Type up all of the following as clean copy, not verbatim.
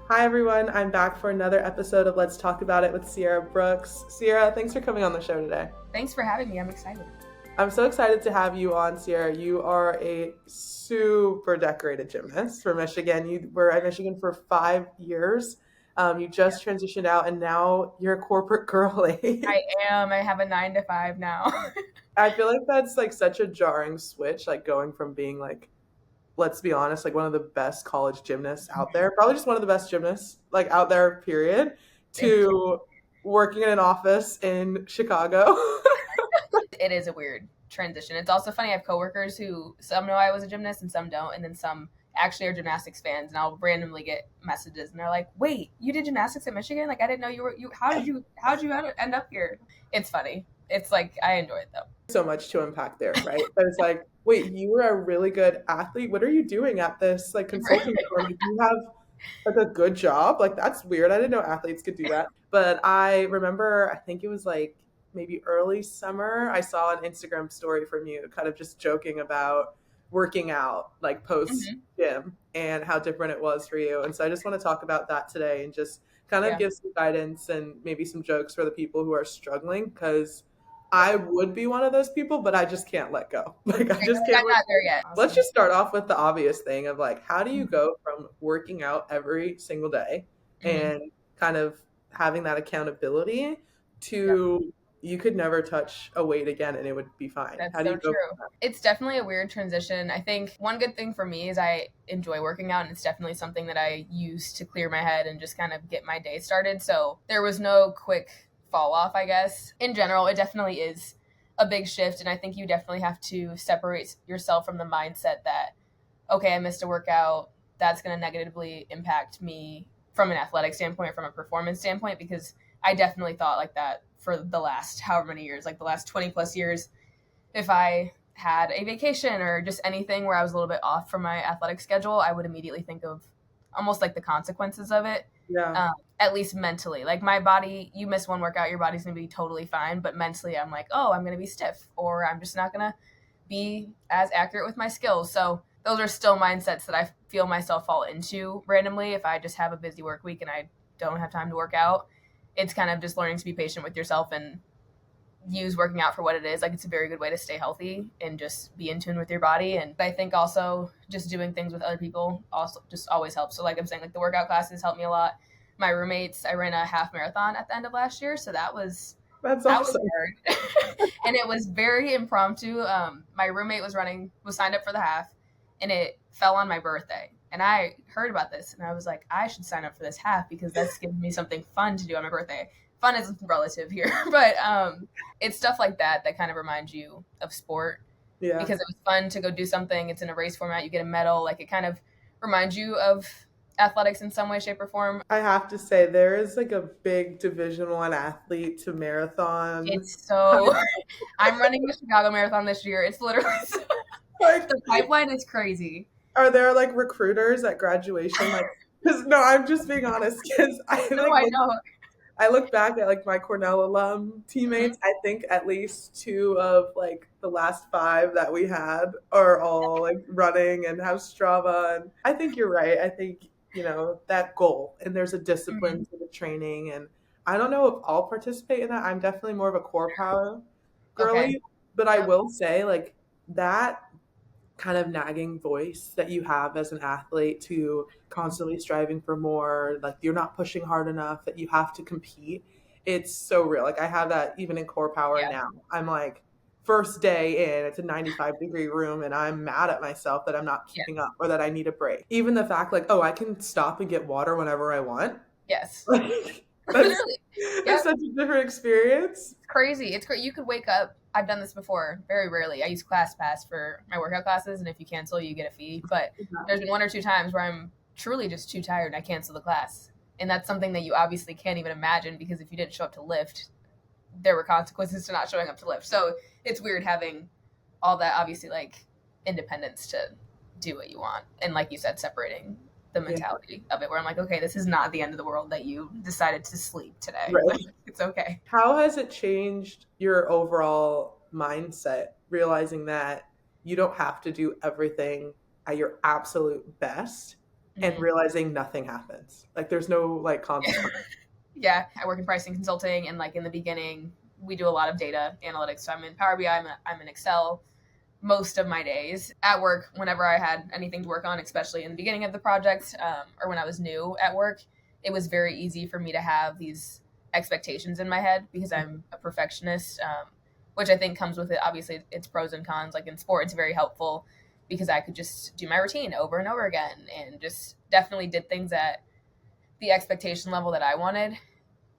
Hi, everyone. I'm back for another episode of Let's Talk About It with Sierra Brooks. Sierra, thanks for coming on the show today. Thanks for having me. I'm excited. I'm so excited to have you on, Sierra. You are a super decorated gymnast for Michigan. You were at Michigan for 5 years. You just transitioned out, and now you're a corporate girly. I am. I have a 9 to 5 now. I feel like that's like such a jarring switch, like going from being like, let's be honest, like one of the best college gymnasts out there, probably just one of the best gymnasts like out there, period, Thank you. to working in an office in Chicago. It is a weird transition. It's also funny. I have coworkers who some know I was a gymnast and some don't, and then some actually are gymnastics fans. And I'll randomly get messages, and they're like, "Wait, you did gymnastics at Michigan? Like, I didn't know you were. You how did you end up here?" It's funny. It's like I enjoy it though. So much to unpack there, right? But it's like, wait, you were a really good athlete. What are you doing at this like consulting firm? Do you have like a good job? Like that's weird. I didn't know athletes could do that. But I remember, I think it was like maybe early summer, I saw an Instagram story from you kind of just joking about working out like post Hmm. gym and how different it was for you. And so I just want to talk about that today and just kind of Yeah. give some guidance and maybe some jokes for the people who are struggling because I would be one of those people, but I just can't let go. Like I Okay, just I'm can't let not there yet. Let's Awesome. just start off with the obvious thing of like, how do you Hmm. go from working out every single day Hmm. and kind of having that accountability Yep. to you could never touch a weight again and it would be fine? That's How do so you go true. It's definitely a weird transition. I think one good thing for me is I enjoy working out, and it's definitely something that I use to clear my head and just kind of get my day started. So there was no quick fall off, I guess. In general, it definitely is a big shift, and I think you definitely have to separate yourself from the mindset that, okay, I missed a workout, that's going to negatively impact me from an athletic standpoint, from a performance standpoint, because I definitely thought like that for the last however many years, like the last 20 plus years. If I had a vacation or just anything where I was a little bit off from my athletic schedule, I would immediately think of almost like the consequences of it. Yeah. At least mentally, like my body, you miss one workout, your body's gonna be totally fine. But mentally, I'm like, oh, I'm gonna be stiff, or I'm just not gonna be as accurate with my skills. So those are still mindsets that I feel myself fall into randomly if I just have a busy work week and I don't have time to work out. It's kind of just learning to be patient with yourself and use working out for what it is. Like it's a very good way to stay healthy and just be in tune with your body. And I think also just doing things with other people also just always helps. So like I'm saying, like the workout classes helped me a lot. My roommates, I ran a half marathon at the end of last year, so That's that was awesome. hard. And it was very impromptu. My roommate was signed up for the half, and it fell on my birthday. And I heard about this, and I was like, I should sign up for this half because that's giving me something fun to do on my birthday. Fun is relative here, but it's stuff like that that kind of reminds you of sport Yeah. because it was fun to go do something. It's in a race format, you get a medal. Like it kind of reminds you of athletics in some way, shape, or form. I have to say there is like a big Division 1 athlete to marathon. It's so. I'm running the Chicago Marathon this year. It's literally Like the pipeline is crazy. are there like recruiters at graduation? Like, because no, I'm just being honest. Because No, I know. I look back at like my Cornell alum Mhm. teammates. I think at least two of like the last five that we had are all like running and have Strava. And I think you're right. I think that goal and there's a discipline Mhm. to the training. And I don't know if I'll participate in that. I'm definitely more of a core power Okay. girly, but I Yep. will say like that kind of nagging voice that you have as an athlete to constantly striving for more, like you're not pushing hard enough, that you have to compete. It's so real. Like I have that even in core power Yeah. now. I'm like, first day in, it's a 95-degree room, and I'm mad at myself that I'm not Yeah. keeping up or that I need a break. Even the fact, like, oh, I can stop and get water whenever I want. Yes. Like, that's Literally. that's Yep. such a different experience. It's crazy. It's crazy. You could wake up. I've done this before. Very rarely. I use ClassPass for my workout classes, and if you cancel, you get a fee. But there's been one or two times where I'm truly just too tired and I cancel the class. And that's something that you obviously can't even imagine because if you didn't show up to lift, there were consequences to not showing up to lift. So it's weird having all that obviously like independence to do what you want. And like you said, separating the Yeah, mentality of it where I'm like, okay, this is not the end of the world that you decided to sleep today. Like right. it's okay. How has it changed your overall mindset, realizing that you don't have to do everything at your absolute best and Mhm. realizing nothing happens. Like there's no like consequence. Yeah, I work in pricing consulting, and like in the beginning, we do a lot of data analytics. So I'm in Power BI, I'm in Excel most of my days at work. Whenever I had anything to work on, especially in the beginning of the project, or when I was new at work, it was very easy for me to have these expectations in my head because I'm a perfectionist, which I think comes with it. Obviously, it's pros and cons. Like in sport, it's very helpful because I could just do my routine over and over again and just definitely did things at the expectation level that I wanted.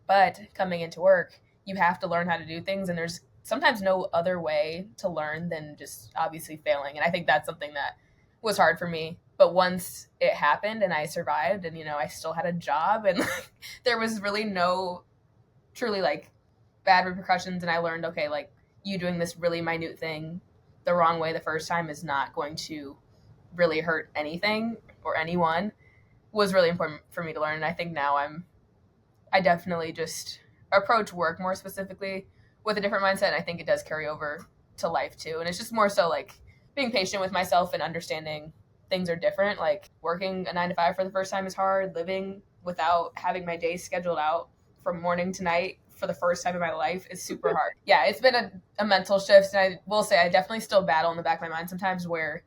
But coming into work, you have to learn how to do things, and there's sometimes no other way to learn than just obviously failing. And I think that's something that was hard for me. But once it happened and I survived, and I still had a job, and like, there was really no truly like bad repercussions. And I learned, okay, like you doing this really minute thing the wrong way the first time is not going to really hurt anything or anyone, was really important for me to learn. And I think now I definitely just approach work more specifically with a different mindset. And I think it does carry over to life too. And it's just more so like being patient with myself and understanding things are different. Like working a 9 to 5 for the first time is hard. Living without having my days scheduled out from morning to night for the first time in my life is super hard. Yeah, it's been a mental shift. And I will say I definitely still battle in the back of my mind sometimes where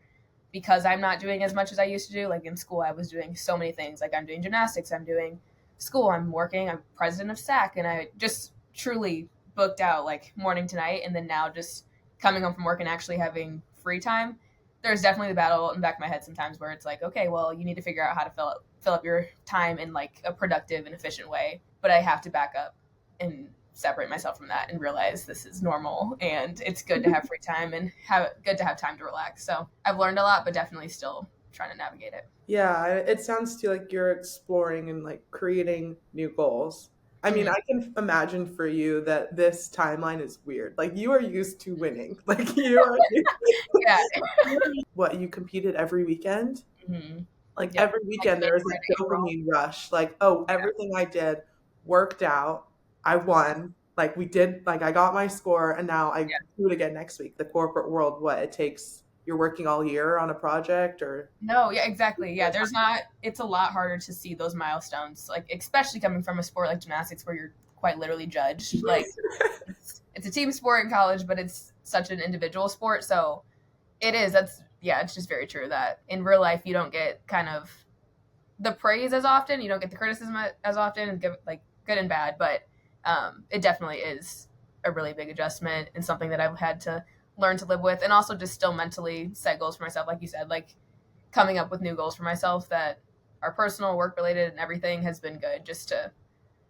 because I'm not doing as much as I used to do. Like in school, I was doing so many things. Like I'm doing gymnastics, I'm doing school, I'm working, I'm president of SAC, and I just truly booked out like morning to night. And then now just coming home from work and actually having free time, there's definitely the battle in the back of my head sometimes where it's like, okay, well, you need to figure out how to fill up your time in like a productive and efficient way. But I have to back up and separate myself from that and realize this is normal and it's good to have free time and good to have time to relax. So I've learned a lot, but definitely still trying to navigate it. Yeah, it sounds to you like you're exploring and like creating new goals. I mean, Mm-hmm. I can imagine for you that this timeline is weird. Like you are used to winning. Like you are Yeah. what you competed every weekend. Mm-hmm. Like Yep. every Like weekend there was January a to April. dopamine rush. Like, oh, Yeah. everything I did worked out. I won. Like we did, like I got my score and now I Yeah. do it again next week. The corporate world, what it takes, you're working all year on a project or No, yeah, exactly. Yeah, there's not, it's a lot harder to see those milestones, like, especially coming from a sport like gymnastics where you're quite literally judged. Like, it's a team sport in college, but it's such an individual sport. So it is, yeah, it's just very true that in real life, you don't get kind of the praise as often. You don't get the criticism as often, and give like good and bad. But it definitely is a really big adjustment and something that I've had to learn to live with, and also just still mentally set goals for myself, like you said, like coming up with new goals for myself that are personal, work related, and everything has been good just to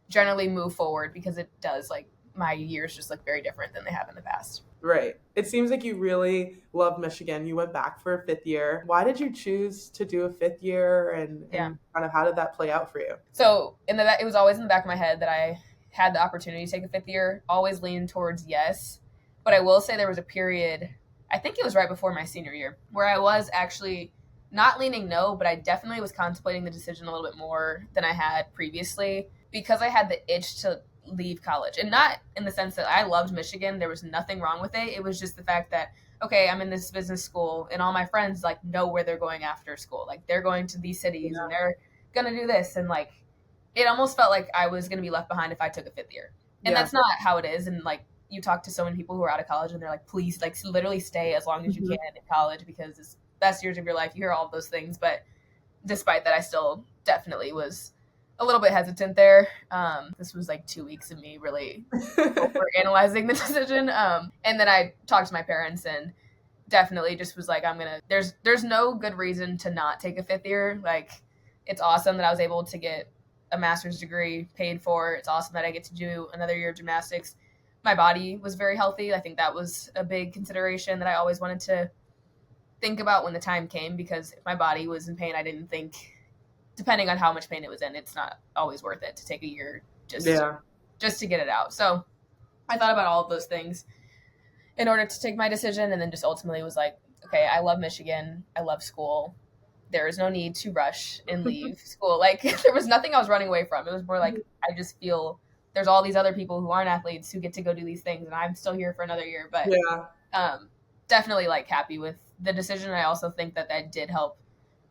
generally move forward because it does like my years just look very different than they have in the past. right. It seems like you really love Michigan. You went back for a fifth year. Why did you choose to do a fifth year Yeah. and kind of how did that play out for you? So it was always in the back of my head that I had the opportunity to take a fifth year. Always leaned towards yes, but I will say there was a period. I think it was right before my senior year where I was actually not leaning no, but I definitely was contemplating the decision a little bit more than I had previously because I had the itch to leave college, and not in the sense that I loved Michigan. There was nothing wrong with it. It was just the fact that okay, I'm in this business school, and all my friends like know where they're going after school. Like they're going to these cities, and Yeah. they're gonna do this, and like it almost felt like I was gonna be left behind if I took a fifth year, and Yeah. that's not how it is. And like you talk to so many people who are out of college, and they're like, please, like literally stay as long as you Mhm. can in college because it's best years of your life. You hear all of those things, but despite that, I still definitely was a little bit hesitant there. This was like 2 weeks of me really over analyzing the decision. And then I talked to my parents and definitely just was like, there's no good reason to not take a fifth year. Like it's awesome that I was able to get a master's degree paid for. It's awesome that I get to do another year of gymnastics. My body was very healthy. I think that was a big consideration that I always wanted to think about when the time came because if my body was in pain, I didn't think, depending on how much pain it was in, it's not always worth it to take a year Yeah. just to get it out. So I thought about all of those things in order to take my decision, and then just ultimately was like, okay, I love Michigan, I love school. There is no need to rush and leave school. Like there was nothing I was running away from. It was more like I just feel there's all these other people who aren't athletes who get to go do these things, and I'm still here for another year. But Yeah. um, definitely like happy with the decision. I also think that did help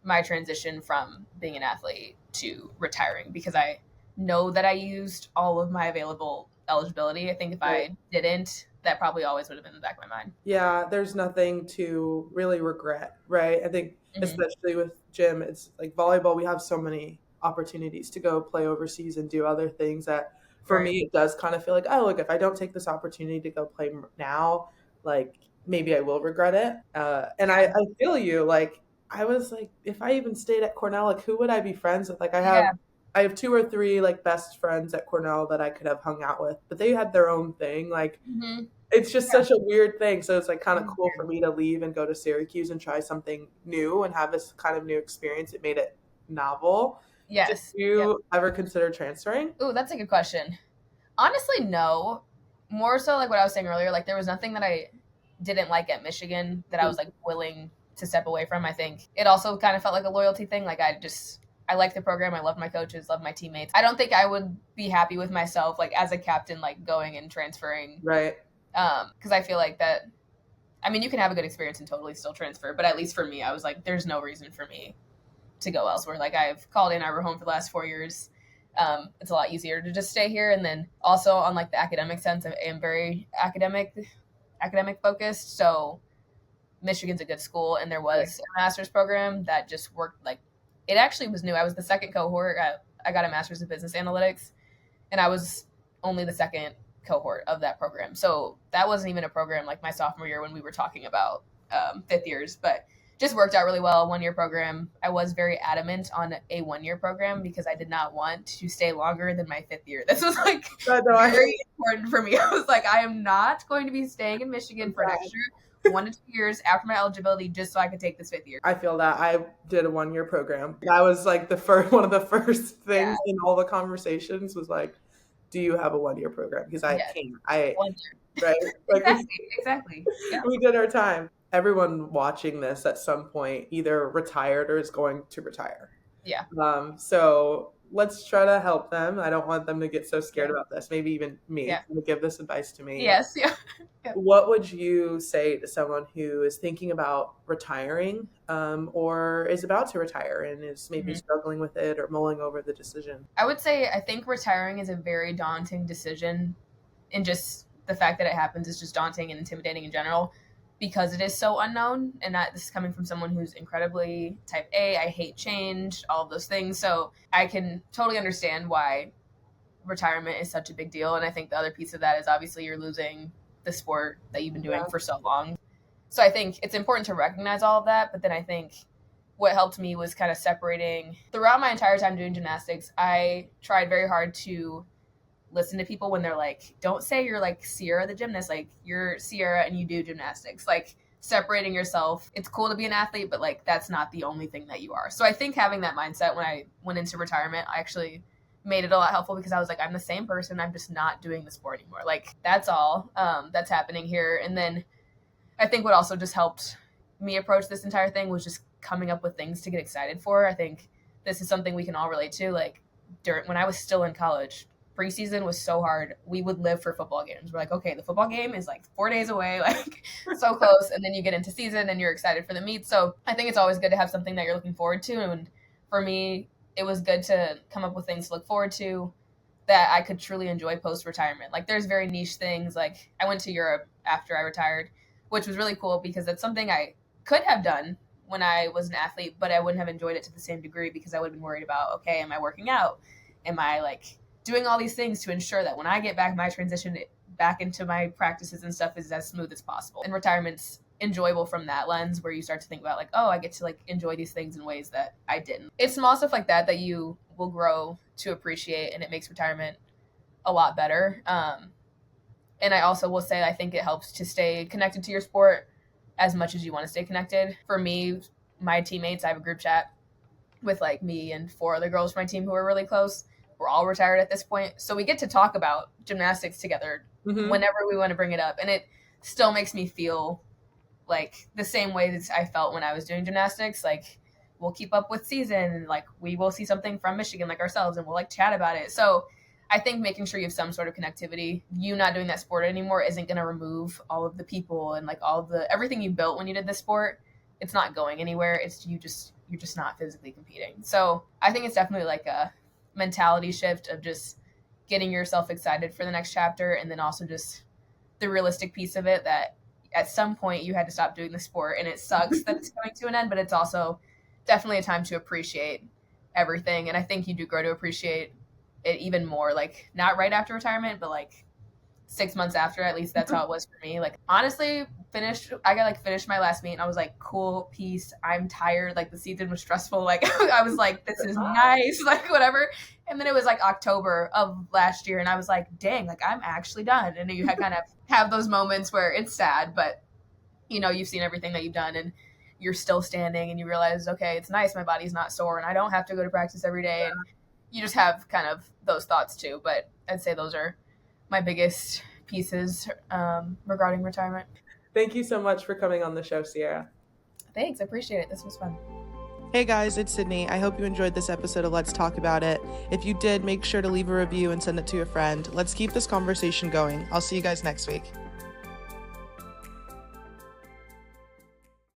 my transition from being an athlete to retiring, because I know that I used all of my available eligibility. I think if Right. I didn't, that probably always would have been in the back of my mind. Yeah, there's nothing to really regret, right? I think Hmm. especially with gym, it's like volleyball, we have so many opportunities to go play overseas and do other things that for Right. me it does kind of feel like, oh, look, if I don't take this opportunity to go play now, like maybe I will regret it. And Yeah. I feel you. Like I was like, if I even stayed at Cornell, like who would I be friends with? Like Yeah. I have two or three like best friends at Cornell that I could have hung out with, but they had their own thing. Like Hmm. it's just such a weird thing. So it's like kind It of was cool for weird. me to leave and go to Syracuse and try something new and have this kind of new experience. It made it novel. Did Yes. Yep. you ever consider transferring? Ooh, that's a good question. Honestly, no. More so like what I was saying earlier, like there was nothing that I didn't like at Michigan that I was like willing to step away from. I think it also kind of felt like a loyalty thing. Like I liked the program. I loved my coaches, loved my teammates. I don't think I would be happy with myself like as a captain, like going and transferring. Right. Because I feel like that. I mean, you can have a good experience and totally still transfer, but at least for me, I was like, there's no reason for me to go elsewhere. Like I've called in, I were home for the last 4 years. It's a lot easier to just stay here. And then also on like the academic sense, I am very academic focused. So Michigan's a good school, and there Right. was a master's program that just worked like it actually was new. I was the second cohort. I got a master's in business analytics, and I was only the second cohort of that program. So that wasn't even a program like my sophomore year when we were talking about fifth years, but just worked out really well. 1 year program. I was very adamant on a 1 year program because I did not want to stay longer than my fifth year. This was like No, very important for me. I was like, I am not going to be staying in Michigan for an I, extra 1 to 2 years after my eligibility just so I could take this fifth year. I feel that I did a 1 year program. That was like the first one of the first Yeah. things in all the conversations was like, do you have a 1 year program? Because I Yes. can't. I 1 year. right like Exactly. Exactly. Yeah. we did our time. Everyone watching this at some point either retired or is going to retire. Yeah. So let's try to help them. I don't want them to get so scared Yeah. about this. Maybe even me Yeah. to give this advice to me. Yes. Yeah. Yeah. What would you say to someone who is thinking about retiring or is about to retire and is maybe Mhm. struggling with it or mulling over the decision? I would say I think retiring is a very daunting decision, and just the fact that it happens is just daunting and intimidating in general because it is so unknown. And this is coming from someone who's incredibly type A. I hate change, all of those things. So I can totally understand why retirement is such a big deal. And I think the other piece of that is obviously you're losing the sport that you've been doing Yeah. for so long. So I think it's important to recognize all of that. But then I think what helped me was kind of separating throughout my entire time doing gymnastics. I tried very hard to listen to people when they're like, don't say you're like Sierra the gymnast, like you're Sierra and you do gymnastics. Like separating yourself. It's cool to be an athlete, but like that's not the only thing that you are. So I think having that mindset when I went into retirement, I actually made it a lot helpful because I was like, I'm the same person. I'm just not doing the sport anymore. Like that's all that's happening here. And then I think what also just helped me approach this entire thing was just coming up with things to get excited for. I think this is something we can all relate to. Like during when I was still in college, preseason was so hard. We would live for football games. We're like, okay, the football game is like 4 days away, like so close. And then you get into season and you're excited for the meet. So I think it's always good to have something that you're looking forward to. And for me, it was good to come up with things to look forward to that I could truly enjoy post retirement. Like there's very niche things. Like I went to Europe after I retired, which was really cool because that's something I could have done when I was an athlete, but I wouldn't have enjoyed it to the same degree because I would have been worried about, okay, am I working out? Am I like doing all these things to ensure that when I get back, my transition back into my practices and stuff is as smooth as possible. And retirement's enjoyable from that lens where you start to think about like, oh, I get to like enjoy these things in ways that I didn't. It's small stuff like that that you will grow to appreciate, and it makes retirement a lot better. And I also will say I think it helps to stay connected to your sport as much as you want to stay connected. For me, my teammates, I have a group chat with like me and four other girls from my team who are really close. We're all retired at this point. So we get to talk about gymnastics together Mm-hmm. whenever we want to bring it up. And it still makes me feel like the same way that I felt when I was doing gymnastics. Like we'll keep up with season and like we will see something from Michigan like ourselves and we'll like chat about it. So I think making sure you have some sort of connectivity, you not doing that sport anymore isn't going to remove all of the people and like all of the everything you built when you did this sport. It's not going anywhere. It's you're just not physically competing. So I think it's definitely like a mentality shift of just getting yourself excited for the next chapter, and then also just the realistic piece of it that at some point you had to stop doing the sport, and it sucks that it's coming to an end, but it's also definitely a time to appreciate everything. And I think you do grow to appreciate it even more, like not right after retirement, but like 6 months after. At least that's how it was for me. Like honestly, finished my last meet and I was like, cool, peace, I'm tired, like the season was stressful, like I was like, this is nice, like whatever. And then it was like October of last year and I was like, dang, like I'm actually done. And you had kind of have those moments where it's sad, but you've seen everything that you've done and you're still standing and you realize, okay, it's nice, my body's not sore and I don't have to go to practice every day. And you just have kind of those thoughts too. But I'd say those are my biggest pieces regarding retirement. Thank you so much for coming on the show, Sierra. Thanks, I appreciate it. This was fun. Hey guys, it's Sydney. I hope you enjoyed this episode of Let's Talk About It. If you did, make sure to leave a review and send it to a friend. Let's keep this conversation going. I'll see you guys next week.